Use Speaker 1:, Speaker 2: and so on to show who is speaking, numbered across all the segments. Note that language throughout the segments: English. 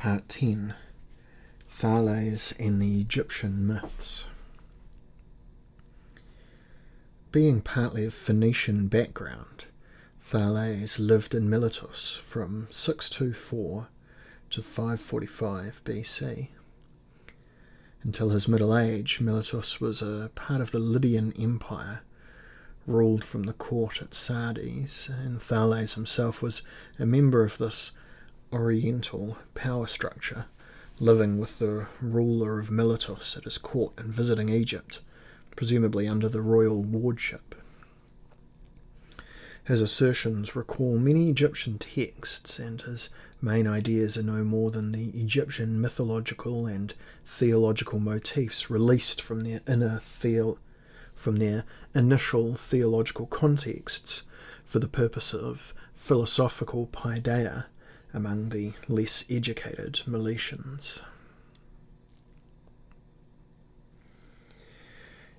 Speaker 1: Part 10. Thales and the Egyptian Myths. Being partly of Phoenician background, Thales lived in Miletus from 624 to 545 BC. Until his middle age, Miletus was a part of the Lydian Empire, ruled from the court at Sardes, and Thales himself was a member of this Oriental power structure, living with the ruler of Miletus at his court and visiting Egypt, presumably under the royal wardship. His assertions recall many Egyptian texts, and his main ideas are no more than the Egyptian mythological and theological motifs released from their initial theological contexts for the purpose of philosophical paideia among the less educated Milesians.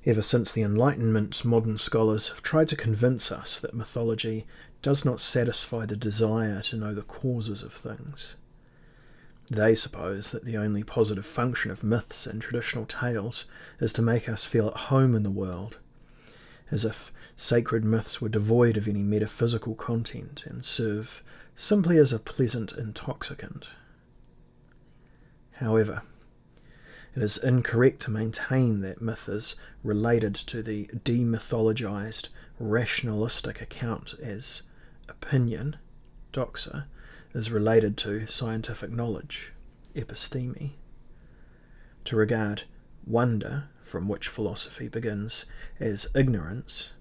Speaker 1: Ever since the Enlightenment, modern scholars have tried to convince us that mythology does not satisfy the desire to know the causes of things. They suppose that the only positive function of myths and traditional tales is to make us feel at home in the world, as if sacred myths were devoid of any metaphysical content and serve simply as a pleasant intoxicant. However, it is incorrect to maintain that myth is related to the demythologized, rationalistic account as opinion, doxa, is related to scientific knowledge, episteme. To regard wonder, from which philosophy begins, as ignorance,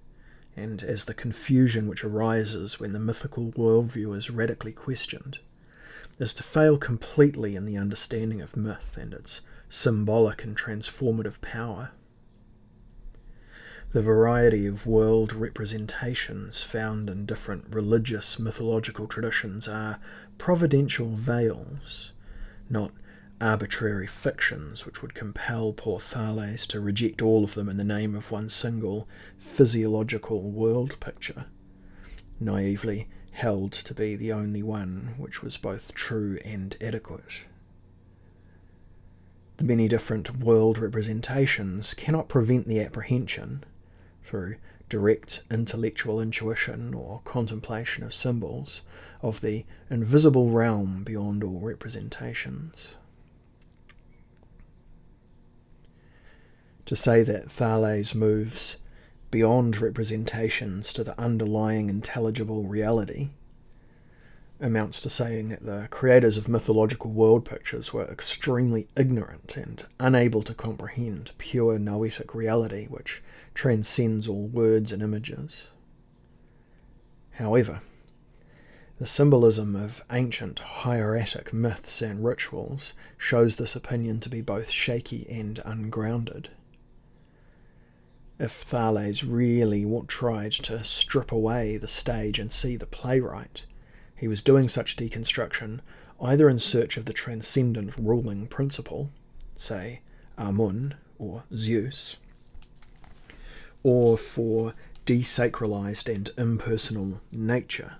Speaker 1: and as the confusion which arises when the mythical worldview is radically questioned, is to fail completely in the understanding of myth and its symbolic and transformative power. The variety of world representations found in different religious mythological traditions are providential veils, not arbitrary fictions which would compel poor Thales to reject all of them in the name of one single physiological world picture, naively held to be the only one which was both true and adequate. The many different world representations cannot prevent the apprehension, through direct intellectual intuition or contemplation of symbols, of the invisible realm beyond all representations. To say that Thales moves beyond representations to the underlying intelligible reality amounts to saying that the creators of mythological world pictures were extremely ignorant and unable to comprehend pure noetic reality which transcends all words and images. However, the symbolism of ancient hieratic myths and rituals shows this opinion to be both shaky and ungrounded. If Thales really tried to strip away the stage and see the playwright, he was doing such deconstruction either in search of the transcendent ruling principle, say Amun or Zeus, or for desacralized and impersonal nature,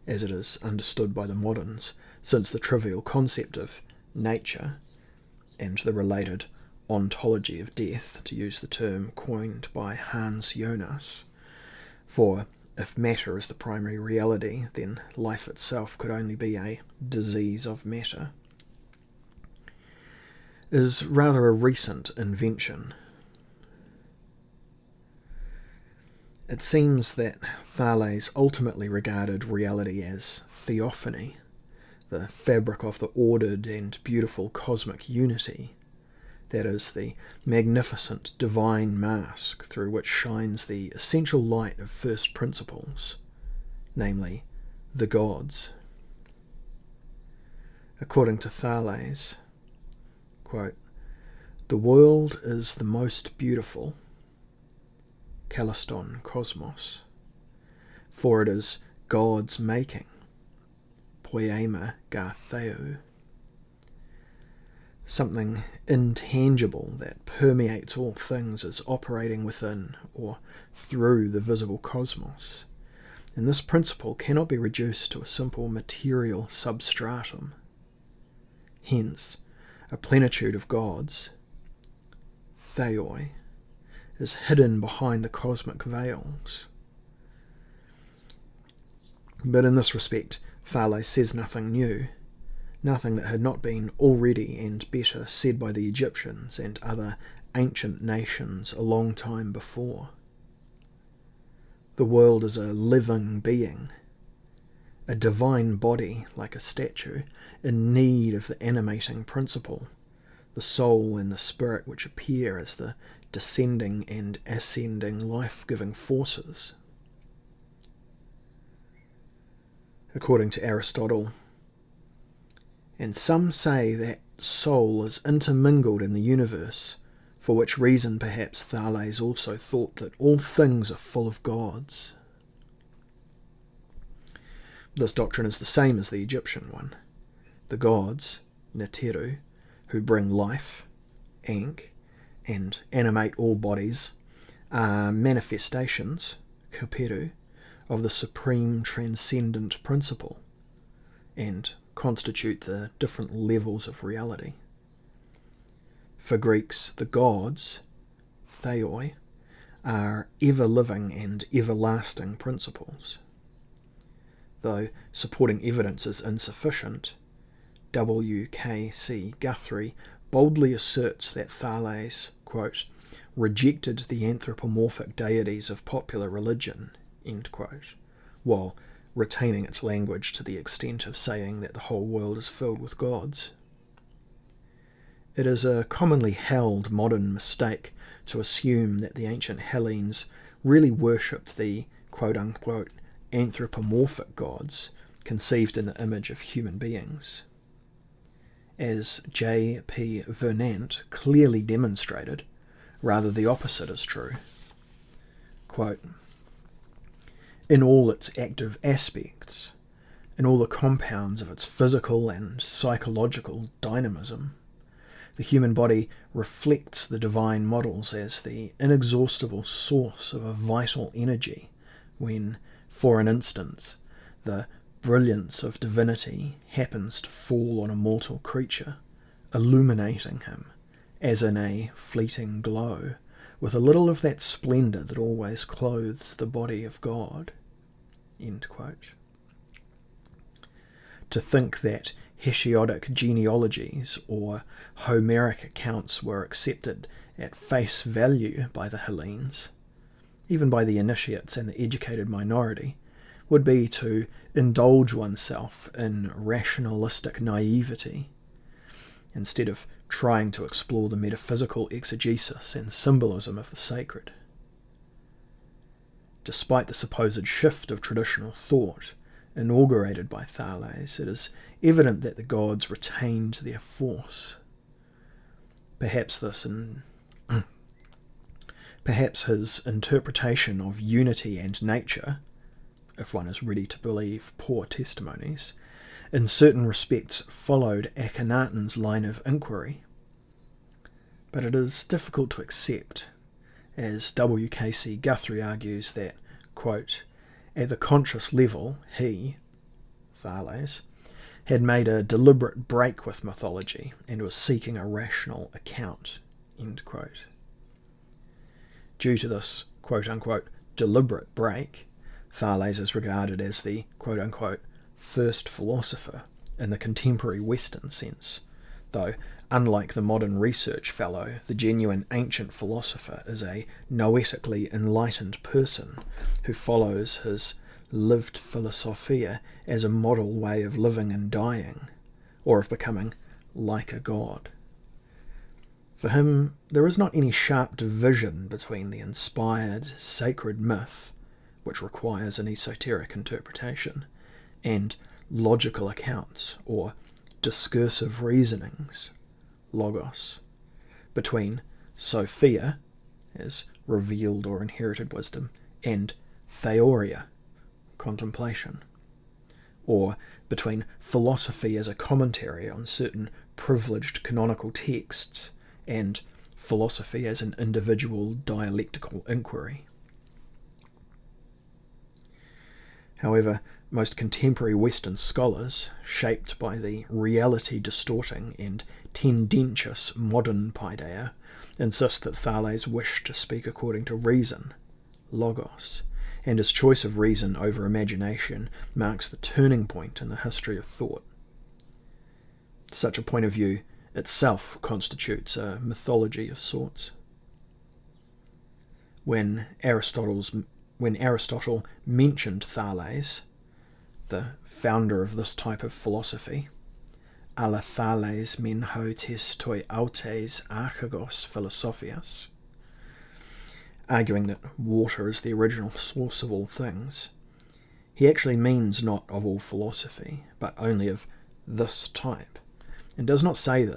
Speaker 1: as it is understood by the moderns, since the trivial concept of nature and the related ontology of death, to use the term coined by Hans Jonas, for if matter is the primary reality, then life itself could only be a disease of matter, is rather a recent invention. It seems that Thales ultimately regarded reality as theophany, the fabric of the ordered and beautiful cosmic unity, that is, the magnificent divine mask through which shines the essential light of first principles, namely, the gods. According to Thales, quote, "The world is the most beautiful, Calliston Cosmos, for it is God's making, Poema gar Theou. Something intangible that permeates all things is operating within or through the visible cosmos, and this principle cannot be reduced to a simple material substratum. Hence, a plenitude of gods, theoi, is hidden behind the cosmic veils. But in this respect, Thales says nothing new, nothing that had not been already and better said by the Egyptians and other ancient nations a long time before. The world is a living being, a divine body like a statue, in need of the animating principle, the soul and the spirit which appear as the descending and ascending life-giving forces. According to Aristotle, and some say that soul is intermingled in the universe, for which reason perhaps Thales also thought that all things are full of gods. This doctrine is the same as the Egyptian one. The gods, Neteru, who bring life, Ankh, and animate all bodies, are manifestations, Kaperu, of the supreme transcendent principle, and constitute the different levels of reality. For Greeks, the gods, theoi, are ever-living and everlasting principles. Though supporting evidence is insufficient, W.K.C. Guthrie boldly asserts that Thales, quote, rejected the anthropomorphic deities of popular religion, end quote, while retaining its language to the extent of saying that the whole world is filled with gods. It is a commonly held modern mistake to assume that the ancient Hellenes really worshipped the quote-unquote anthropomorphic gods conceived in the image of human beings. As J.P. Vernant clearly demonstrated, rather the opposite is true. Quote, in all its active aspects, in all the compounds of its physical and psychological dynamism, the human body reflects the divine models as the inexhaustible source of a vital energy when, for an instance, the brilliance of divinity happens to fall on a mortal creature, illuminating him, as in a fleeting glow, with a little of that splendour that always clothes the body of God. End quote. To think that Hesiodic genealogies or Homeric accounts were accepted at face value by the Hellenes, even by the initiates and the educated minority, would be to indulge oneself in rationalistic naivety, instead of trying to explore the metaphysical exegesis and symbolism of the sacred. Despite the supposed shift of traditional thought inaugurated by Thales, it is evident that the gods retained their force. Perhaps his interpretation of unity and nature, if one is ready to believe poor testimonies, in certain respects followed Akhenaten's line of inquiry. But it is difficult to accept, as W.K.C. Guthrie argues that, quote, at the conscious level, he, Thales, had made a deliberate break with mythology and was seeking a rational account, end quote. Due to this quote-unquote deliberate break, Thales is regarded as the quote-unquote first philosopher in the contemporary Western sense, though unlike the modern research fellow, the genuine ancient philosopher is a noetically enlightened person who follows his lived philosophia as a model way of living and dying, or of becoming like a god. For him, there is not any sharp division between the inspired, sacred myth, which requires an esoteric interpretation, and logical accounts, or discursive reasonings, logos, between Sophia, as revealed or inherited wisdom, and theoria, contemplation, or between philosophy as a commentary on certain privileged canonical texts and philosophy as an individual dialectical inquiry. However, most contemporary Western scholars, shaped by the reality-distorting and tendentious modern paideia, insist that Thales wished to speak according to reason, logos, and his choice of reason over imagination marks the turning point in the history of thought. Such a point of view itself constitutes a mythology of sorts. When Aristotle mentioned Thales, the founder of this type of philosophy, ala Thales men hotes toi autes archegos philosophias, arguing that water is the original source of all things, he actually means not of all philosophy, but only of this type, and does not say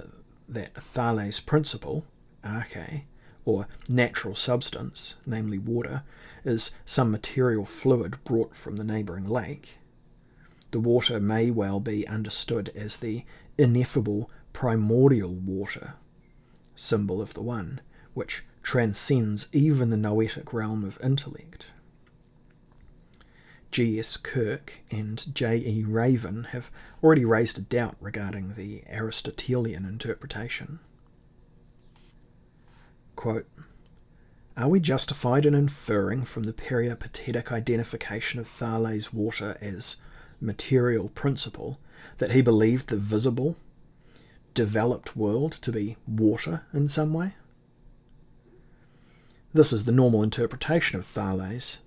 Speaker 1: that Thales' principle, arche, or natural substance, namely water, is some material fluid brought from the neighbouring lake. The water may well be understood as the ineffable primordial water, symbol of the One, which transcends even the noetic realm of intellect. G.S. Kirk and J.E. Raven have already raised a doubt regarding the Aristotelian interpretation. Quote, "Are we justified in inferring from the peripatetic identification of Thales' water as material principle that he believed the visible, developed world to be water in some way? This is the normal interpretation of Thales,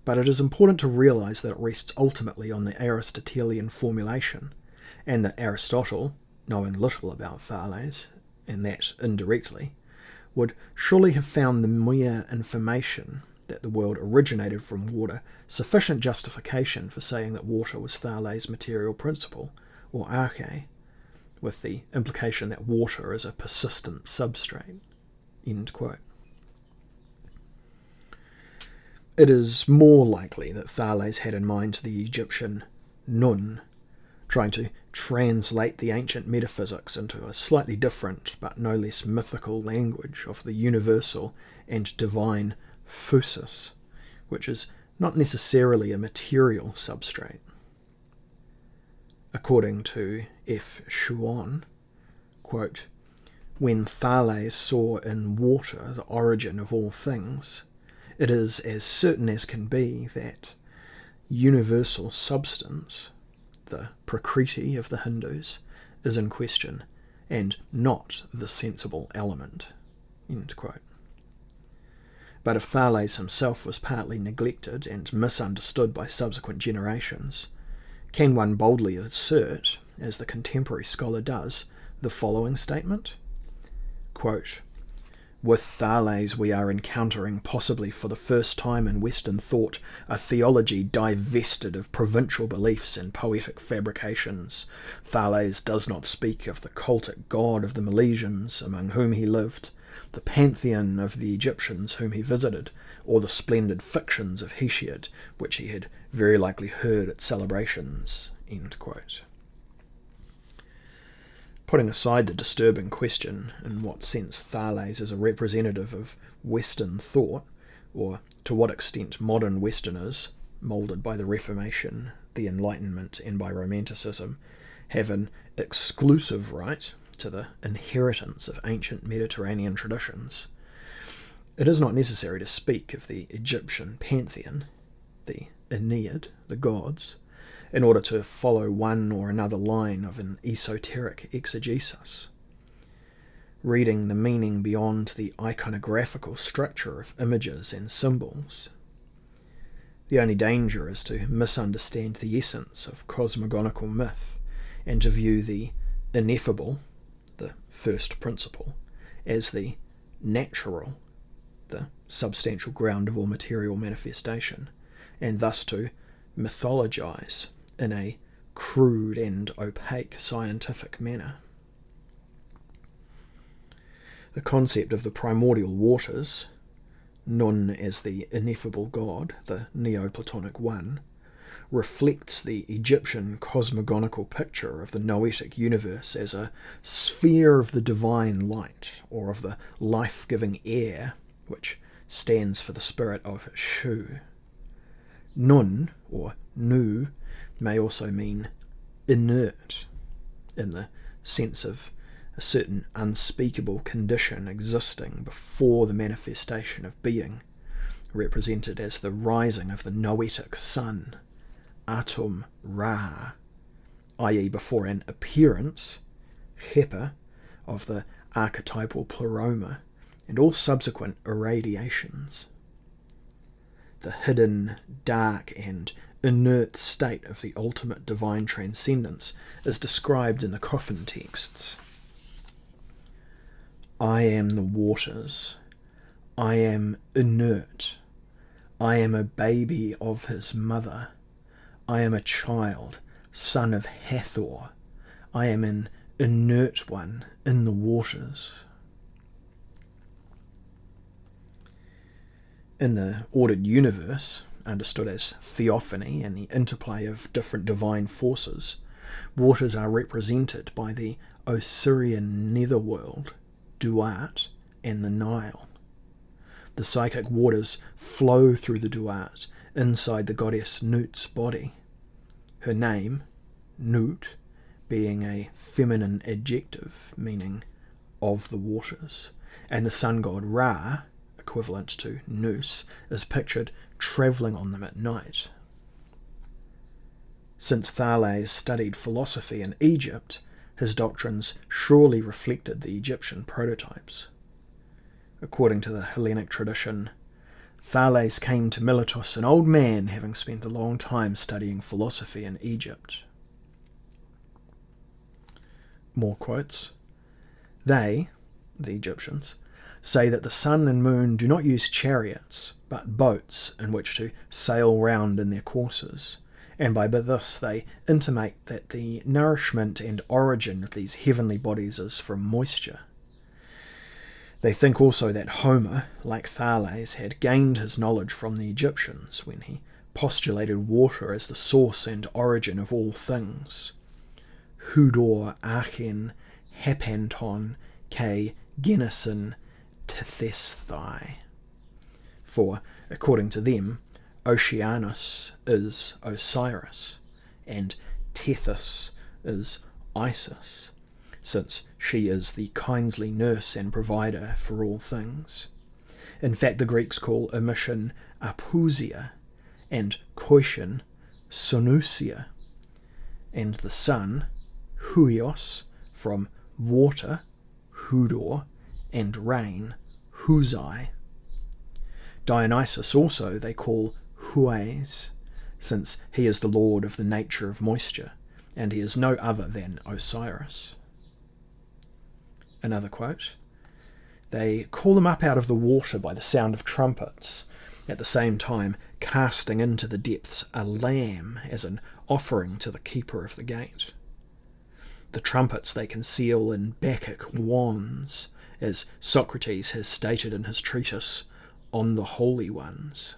Speaker 1: but it is important to realize that it rests ultimately on the Aristotelian formulation, and that Aristotle, knowing little about Thales, and that indirectly, would surely have found the mere information that the world originated from water sufficient justification for saying that water was Thales' material principle, or arche, with the implication that water is a persistent substrate." End quote. It is more likely that Thales had in mind the Egyptian Nun, trying to translate the ancient metaphysics into a slightly different but no less mythical language of the universal and divine phusis, which is not necessarily a material substrate. According to F. Schuon, quote, "When Thales saw in water the origin of all things, it is as certain as can be that universal substance, the Prakriti of the Hindus, is in question, and not the sensible element." End quote. But if Thales himself was partly neglected and misunderstood by subsequent generations, can one boldly assert, as the contemporary scholar does, the following statement? Quote, "With Thales we are encountering, possibly for the first time in Western thought, a theology divested of provincial beliefs and poetic fabrications. Thales does not speak of the cultic god of the Milesians, among whom he lived, the pantheon of the Egyptians whom he visited, or the splendid fictions of Hesiod, which he had very likely heard at celebrations." End quote. Putting aside the disturbing question in what sense Thales is a representative of Western thought, or to what extent modern Westerners, moulded by the Reformation, the Enlightenment, and by Romanticism, have an exclusive right to the inheritance of ancient Mediterranean traditions, it is not necessary to speak of the Egyptian pantheon, the Aeneid, the gods, in order to follow one or another line of an esoteric exegesis. Reading the meaning beyond the iconographical structure of images and symbols. The only danger is to misunderstand the essence of cosmogonical myth, and to view the ineffable, the first principle, as the natural, the substantial ground of all material manifestation, and thus to mythologize in a crude and opaque scientific manner. The concept of the primordial waters, Nun as the ineffable god, the Neoplatonic One, reflects the Egyptian cosmogonical picture of the noetic universe as a sphere of the divine light, or of the life-giving air, which stands for the spirit of Shu. Nun, or nu, may also mean inert, in the sense of a certain unspeakable condition existing before the manifestation of being, represented as the rising of the noetic sun, Atum Ra, i.e. before an appearance, Hepa, of the archetypal pleroma, and all subsequent irradiations. The hidden, dark, and inert state of the ultimate divine transcendence is described in the coffin texts. I am the waters. I am inert. I am a baby of his mother. I am a child, son of Hathor. I am an inert one in the waters. In the ordered universe, understood as theophany and the interplay of different divine forces, waters are represented by the Osirian netherworld, Duat, and the Nile. The psychic waters flow through the Duat inside the goddess Nut's body. Her name, Nut, being a feminine adjective meaning of the waters, and the sun god Ra, equivalent to Nous, is pictured travelling on them at night. Since Thales studied philosophy in Egypt, his doctrines surely reflected the Egyptian prototypes. According to the Hellenic tradition, Thales came to Miletus an old man having spent a long time studying philosophy in Egypt. More quotes. They, the Egyptians, say that the sun and moon do not use chariots, but boats in which to sail round in their courses, and by this they intimate that the nourishment and origin of these heavenly bodies is from moisture. They think also that Homer, like Thales, had gained his knowledge from the Egyptians when he postulated water as the source and origin of all things. Hudor Achen Hapanton K Genison Tethesthai. For, according to them, Oceanus is Osiris, and Tethys is Isis, since she is the kindly nurse and provider for all things. In fact, the Greeks call emission apousia, and coition sonusia, and the sun, huios, from water, hudor, and rain, huzai. Dionysus also they call Hues, since he is the lord of the nature of moisture, and he is no other than Osiris. Another quote. They call him up out of the water by the sound of trumpets, at the same time casting into the depths a lamb as an offering to the keeper of the gate. The trumpets they conceal in Bacchic wands, as Socrates has stated in his treatise On the Holy Ones.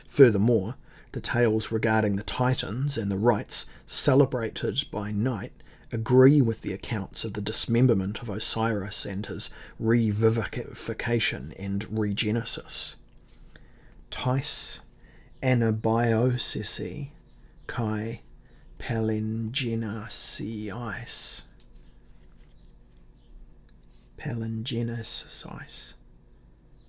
Speaker 1: Furthermore, the tales regarding the Titans and the rites celebrated by night agree with the accounts of the dismemberment of Osiris and his revivification and regenesis. Tais anabiosisi kai palingenesis. Palingenesis.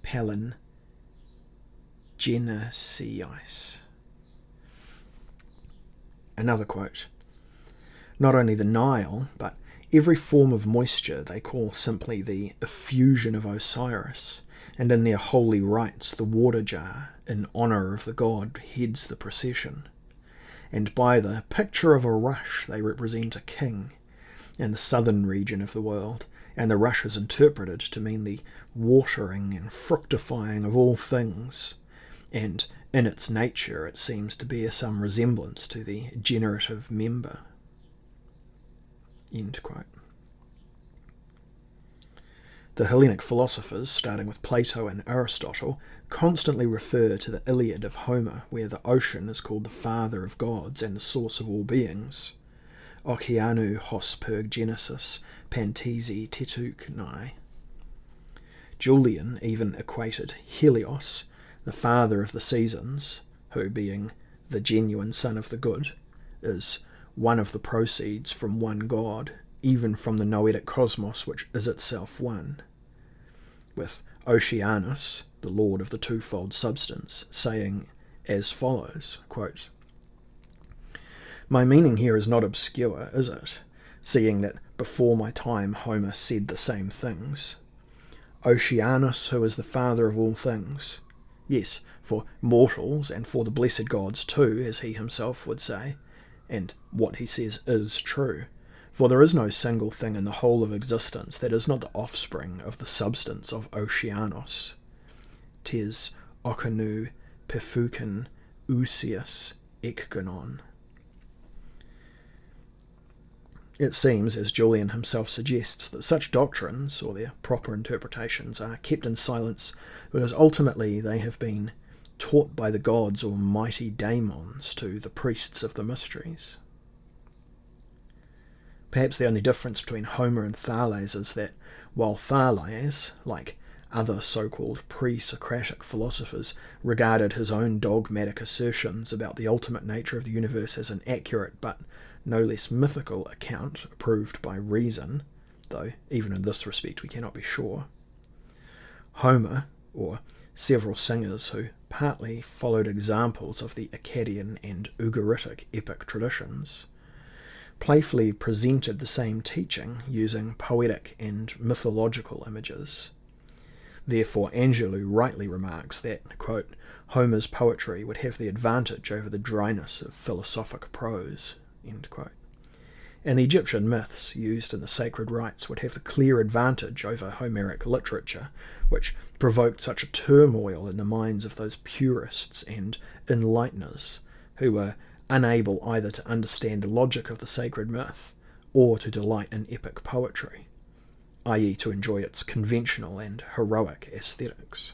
Speaker 1: Palingenesis. Another quote. Not only the Nile, but every form of moisture they call simply the effusion of Osiris, and in their holy rites the water jar, in honour of the god, heads the procession. And by the picture of a rush they represent a king in the southern region of the world, and the rush is interpreted to mean the watering and fructifying of all things, and in its nature it seems to bear some resemblance to the generative member. End quote. The Hellenic philosophers, starting with Plato and Aristotle, constantly refer to the Iliad of Homer, where the ocean is called the father of gods and the source of all beings. Oceanu hos per genesis pantesi tetuknai. Julian even equated Helios, the father of the seasons, who, being the genuine Son of the Good, is one of the proceeds from one God, even from the noetic cosmos which is itself one, with Oceanus, the Lord of the twofold substance, saying as follows, quote, "My meaning here is not obscure, is it, seeing that before my time Homer said the same things? Oceanus, who is the father of all things, yes, for mortals and for the blessed gods too, as he himself would say, and what he says is true, for there is no single thing in the whole of existence that is not the offspring of the substance of Oceanus. 'Tis Ocanu Pefuken Usius Ekgonon." It seems, as Julian himself suggests, that such doctrines, or their proper interpretations, are kept in silence because ultimately they have been taught by the gods or mighty daemons to the priests of the mysteries. Perhaps the only difference between Homer and Thales is that while Thales, like other so-called pre-Socratic philosophers, regarded his own dogmatic assertions about the ultimate nature of the universe as an accurate but no less mythical account approved by reason, though even in this respect we cannot be sure, Homer, or several singers who partly followed examples of the Akkadian and Ugaritic epic traditions, playfully presented the same teaching using poetic and mythological images. Therefore Angelou rightly remarks that, quote, "Homer's poetry would have the advantage over the dryness of philosophic prose," end quote. And the Egyptian myths used in the sacred rites would have the clear advantage over Homeric literature, which provoked such a turmoil in the minds of those purists and enlighteners who were unable either to understand the logic of the sacred myth or to delight in epic poetry, i.e. to enjoy its conventional and heroic aesthetics.